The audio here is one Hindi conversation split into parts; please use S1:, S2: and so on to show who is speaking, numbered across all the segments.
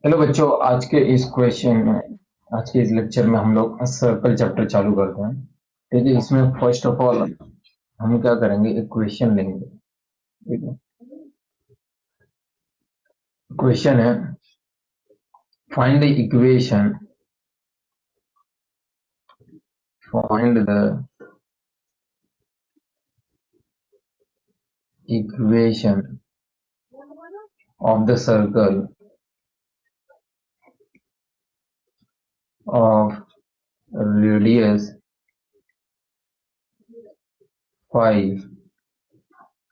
S1: हेलो बच्चों, आज के इस लेक्चर में हम लोग सर्कल चैप्टर चालू करते हैं। ठीक है, इसमें फर्स्ट ऑफ ऑल हम क्या करेंगे, एक क्वेश्चन लेंगे। ठीक है, क्वेश्चन है, find the find the equation of the circle of radius 5,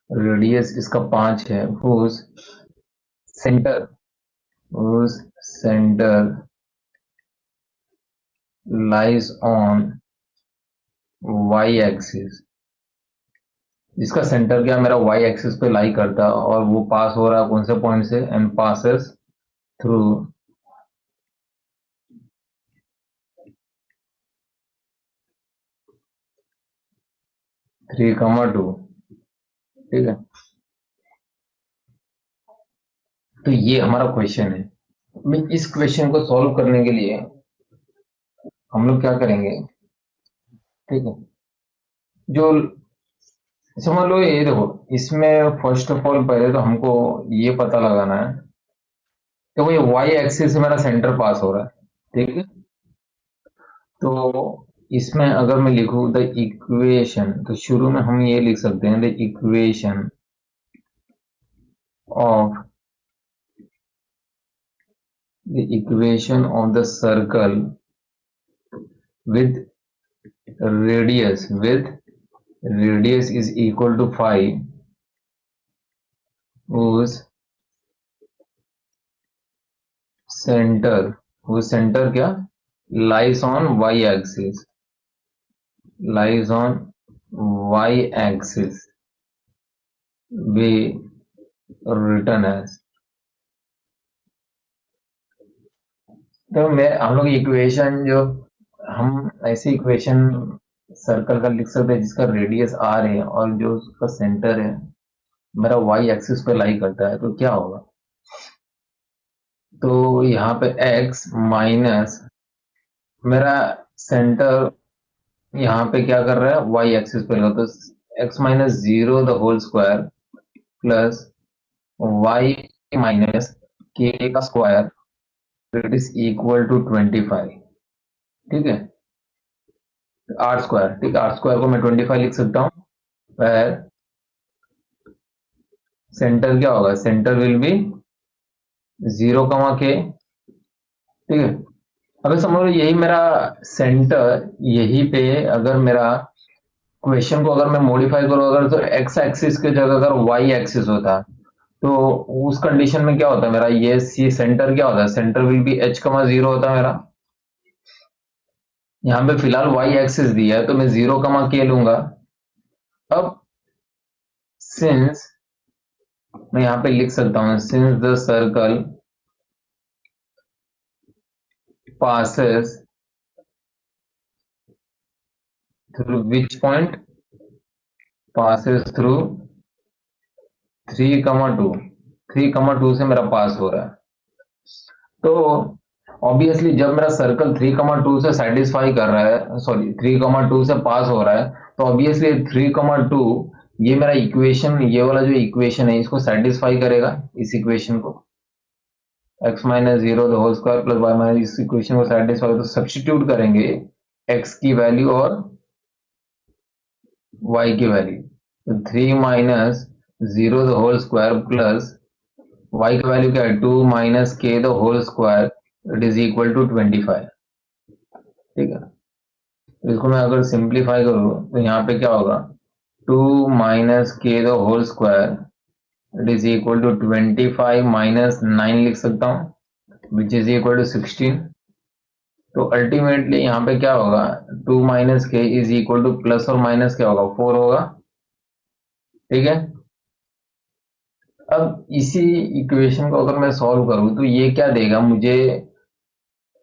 S1: radius इसका 5 है, centre whose center lies on y axis. इसका सेंटर क्या मेरा y एक्सिस पे लाई करता है और वो पास हो रहा है कौन से पॉइंट से, एंड पासेस थ्रू 3,2। ठीक है, तो ये हमारा क्वेश्चन है। मैं इस क्वेश्चन को सॉल्व करने के लिए हम लोग क्या करेंगे। ठीक है, जो समझ लो, ये देखो, इसमें फर्स्ट ऑफ ऑल पहले तो हमको ये पता लगाना है कि वो ये y एक्सिस से मेरा सेंटर पास हो रहा है। ठीक है, तो इसमें अगर मैं लिखूं द इक्वेशन, तो शुरू में हम ये लिख सकते हैं, the equation of the circle with radius is equal to 5, whose center क्या lies on y axis, lies on y axis be written as। तो मैं हम लोग इक्वेशन जो हम ऐसी इक्वेशन सर्कल का लिख सकते हैं जिसका रेडियस r है और जो उसका सेंटर है मेरा y एक्सिस पे लाई करता है, तो क्या होगा। तो यहाँ पे x माइनस मेरा सेंटर यहाँ पे क्या कर रहा है, y एक्सिस पे लगा, तो x minus 0 the whole square plus y minus k का square, it is equal to 25। ठीक है, आर स्क्वायर, ठीक है, आर स्क्वायर को मैं 25 लिख सकता हूँ। फिर सेंटर क्या होगा, सेंटर विल बी 0, k। ठीक है, अगर समझ लो यही मेरा सेंटर, यही पे अगर मेरा क्वेश्चन को अगर मैं मॉडिफाई करूँ, अगर तो एक्स एक्सिस की जगह अगर वाई एक्सिस होता, तो उस कंडीशन में क्या होता है मेरा, ये सी सेंटर क्या होता है, सेंटर विल बी h,0 होता है मेरा। यहाँ पे फिलहाल वाई एक्सिस दिया है तो मैं 0, k लूंगा। अब सिंस मैं यहाँ पे लिख सकता हूँ, since the circle passes through which point, passes through 3,2, 3,2 से मेरा पास हो रहा है। तो ऑब्वियसली जब मेरा सर्कल 3,2 से सेटिस्फाई कर रहा है, सॉरी 3,2 से पास हो रहा है, तो ऑब्वियसली 3,2 ये मेरा इक्वेशन, ये वाला जो इक्वेशन है इसको सेटिस्फाई करेगा, इस इक्वेशन को x minus 0 the whole square plus y minus, इस इक्वेशन को सेटिस्फाई, तो सब्सटीट्यूट करेंगे x की वैल्यू और y की वैल्यू, तो 3 minus 0 the whole square plus y की वैल्यू क्या है, 2 minus k the whole square, it is equal to 25। ठीक है, तो इसको मैं अगर सिंप्लीफाई करूँ तो यहाँ पे क्या होगा, 2 minus k the whole square, it is equal to 25 minus 9 लिख सकता हूँ, विच इज इक्वल टू 16। तो अल्टीमेटली यहाँ पे क्या होगा, 2 minus K is equal two plus और माइनस क्या होगा, 4 होगा। ठीक है, अब इसी इक्वेशन को अगर मैं सॉल्व करूँ तो ये क्या देगा मुझे,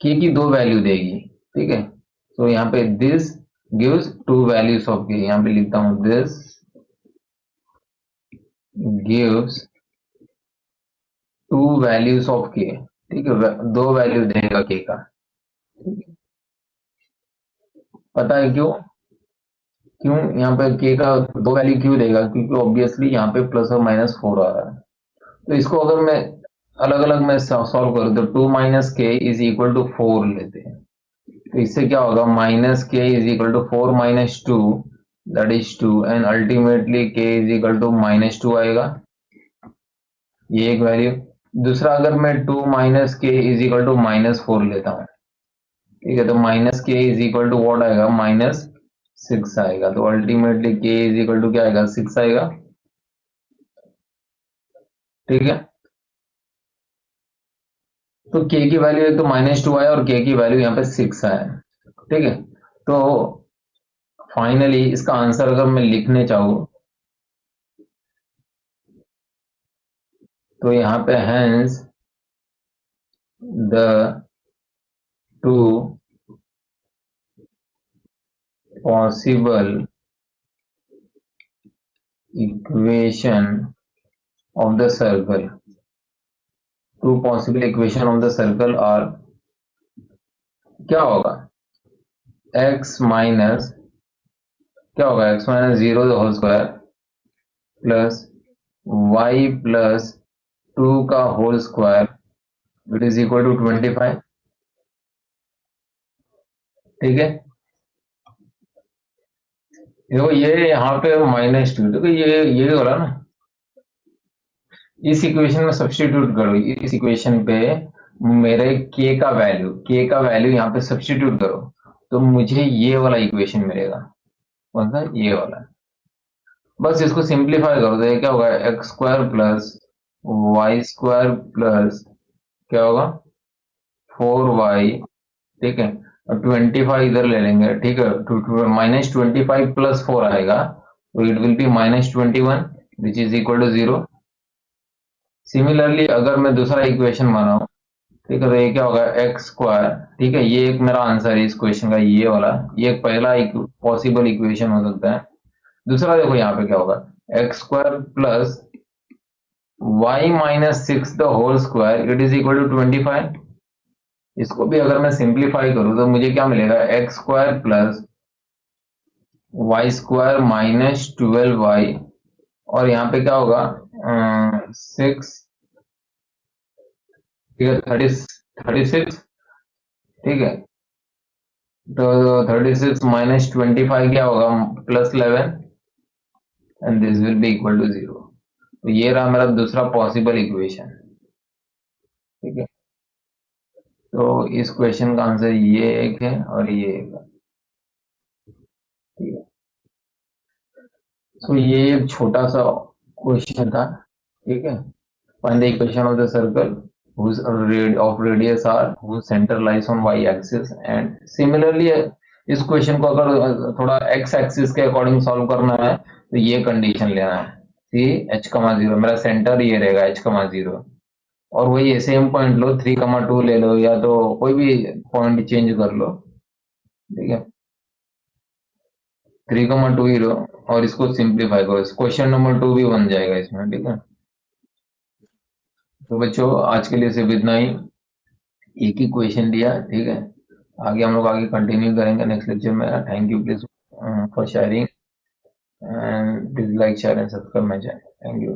S1: के की 2 वैल्यू देगी। ठीक है, तो यहाँ पे दिस गिव्स 2 वैल्यूज ऑफ के, यहाँ पे लिखता हूँ this gives 2 values of k। ठीक है, दो वैल्यू देगा के का। पता है क्यों? क्यों यहाँ पे के का दो वैल्यू क्यों देगा? क्योंकि ऑब्वियसली यहाँ पे प्लस और माइनस फोर आ रहा है। तो इसको अगर मैं अलग अलग में सॉल्व करूँ तो two minus K is equal to four लेते हैं। तो इससे क्या होगा? Minus K is equal to four minus two, that is two, and ultimately K is equal to minus two आएगा। ये एक वैल्यू। दूसरा, अगर मैं two minus K is equal to minus four लेता हूँ, ठीक है, तो minus K is equal to what आएगा? माइनस सिक्स आएगा। तो ultimately K is equal to क्या आएगा? सिक्स आएगा। ठीक है, तो के की वैल्यू एक तो माइनस टू आया और के की वैल्यू यहाँ पे सिक्स आया। ठीक है, तो फाइनली इसका आंसर अगर मैं लिखने चाहूँ तो यहाँ पे hence the two possible equation of the circle, two possible equation of the circle are, क्या होगा? एक्स माइनस, क्या होगा? X minus zero the whole square plus Y plus two का whole square it is equal to 25। ठीक है, देखो ये यहाँ पे माइनस टू, देखो ये हो रहा ना। इस इक्वेशन में सब्स्टिट्यूट करो, इस इक्वेशन पे मेरे के का वैल्यू यहाँ पे सब्स्टिट्यूट करो, तो मुझे ये वाला इक्वेशन मिलेगा। कौन सा? ये वाला। बस इसको सिंप्लीफाई करो तो ये क्या होगा? X square plus y square plus क्या होगा? Four y. ठीक है, और 25 इधर ले लेंगे। ठीक है, माइनस 25 प्लस फोर आएगा, तो it will be minus 21 which is equal to zero. Similarly अगर मैं दूसरा इक्वेशन बनाऊं, ठीक है, तो ये क्या होगा? X square. ठीक है, ये एक मेरा आंसर है इस क्वेश्चन का, ये वाला। ये एक पहला पॉसिबल इक्वेशन हो सकता है। दूसरा देखो यहाँ पे क्या होगा? X square plus y minus six the whole square it is equal to 25। इसको भी अगर मैं सिंप्लीफाई करूं तो मुझे क्या मिलेगा? X square plus y square minus 12 y, और यहाँ पे क्या होगा? सिक्स। ठीक है, 36। ठीक है, तो 36 माइनस 25 क्या होगा? Plus 11, and this will be equal to zero. तो ये रहा मेरा दूसरा पॉसिबल इक्वेशन। ठीक है, तो इस क्वेश्चन का आंसर ये एक है और ये एक है। ठीक है, तो ये एक छोटा सा क्वेश्चन था। ठीक है, find the equation of the circle whose of radius r whose center lies on y axis, and similarly इस क्वेश्चन को अगर थोड़ा x एक्सिस के अकॉर्डिंग सॉल्व करना है तो ये कंडीशन लेना है, सी h कमा जीरो, मेरा सेंटर ये रहेगा h कमा जीरो, और वही सेम पॉइंट लो, 3,2 ले लो, या तो कोई भी पॉइंट चेंज कर लो। ठीक है, 3,2 ही लो और इसको सिंप्लीफाई करो, क्वेश्चन नंबर 2 भी बन जाएगा इसमें। ठीक है, तो बच्चों आज के लिए सिर्फ इतना ही, एक ही क्वेश्चन दिया। ठीक है, आगे हम लोग आगे कंटिन्यू करेंगे नेक्स्ट लेक्चर में। Thank you please for sharing, and please like share and subscribe my channel. Thank you.